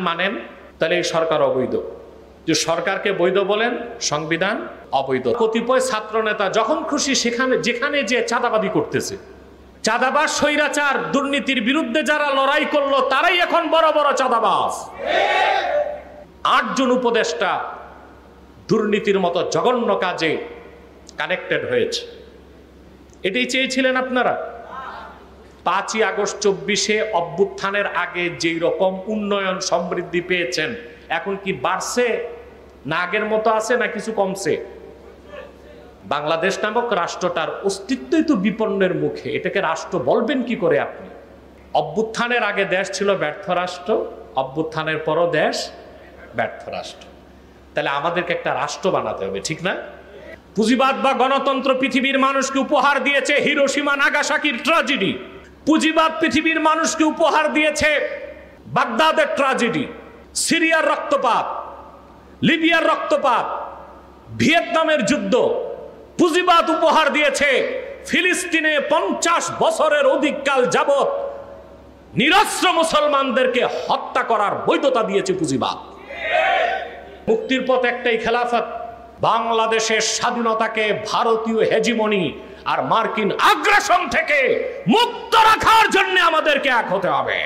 মানেন তাহলে এই সরকার অবৈধ। যে সরকারকে বৈধ বলেন, সংবিধান অবৈধ। কতিপয় ছাত্র নেতা যখন খুশি সেখানে যেখানে যে চাঁদাবাদি করতেছে, চাঁদাবাজ স্বৈরাচার দুর্নীতির বিরুদ্ধে যারা লড়াই করলো তারাই এখন বড় বড় চাঁদাবাজ। 8 জন উপদেষ্টা দুর্নীতির মতো জঘন্য কাজে কানেক্টেড হয়েছে। এটাই চেয়েছিলেন আপনারা? 5ই আগস্ট 24-এ অভ্যুত্থানের আগে যেই রকম উন্নয়ন সমৃদ্ধি পেয়েছেন, এখন কি বাড়ছে না আগের মতো আছে না কিছু কমছে? বাংলাদেশ নামক রাষ্ট্রটার অস্তিত্বই তো বিপন্নের মুখে। এটাকে রাষ্ট্র বলবেন কি করে আপনি? অভ্যুত্থানের আগে দেশ ছিল ব্যর্থ রাষ্ট্র, অভ্যুত্থানের পরও দেশ ব্যর্থ রাষ্ট্র। তাহলে আমাদেরকে একটা রাষ্ট্র বানাতে হবে, ঠিক না? পুঁজিবাদ বা গণতন্ত্র পৃথিবীর মানুষকে উপহার দিয়েছে হিরোশিমা নাগাসাকির ট্র্যাজেডি। পুঁজিবাদ পৃথিবীর মানুষকে উপহার দিয়েছে বাগদাদের ট্র্যাজেডি, সিরিয়ার রক্তপাত, লিবিয়ার রক্তপাত, ভিয়েতনামের যুদ্ধ। পুঁজিবাদ উপহার দিয়েছে ফিলিস্তিনে 50 বছরের অধিককাল যাবত নিরস্ত্র মুসলমানদেরকে হত্যা করার বৈধতা দিয়েছে পুঁজিবাদ। মুক্তির পথ একটাই, খেলাফত। বাংলাদেশের স্বাধীনতাকে ভারতীয় হেজিমনি আর মার্কিন আগ্রাসন থেকে মুক্ত রাখার জন্য আমাদেরকে এক হতে হবে।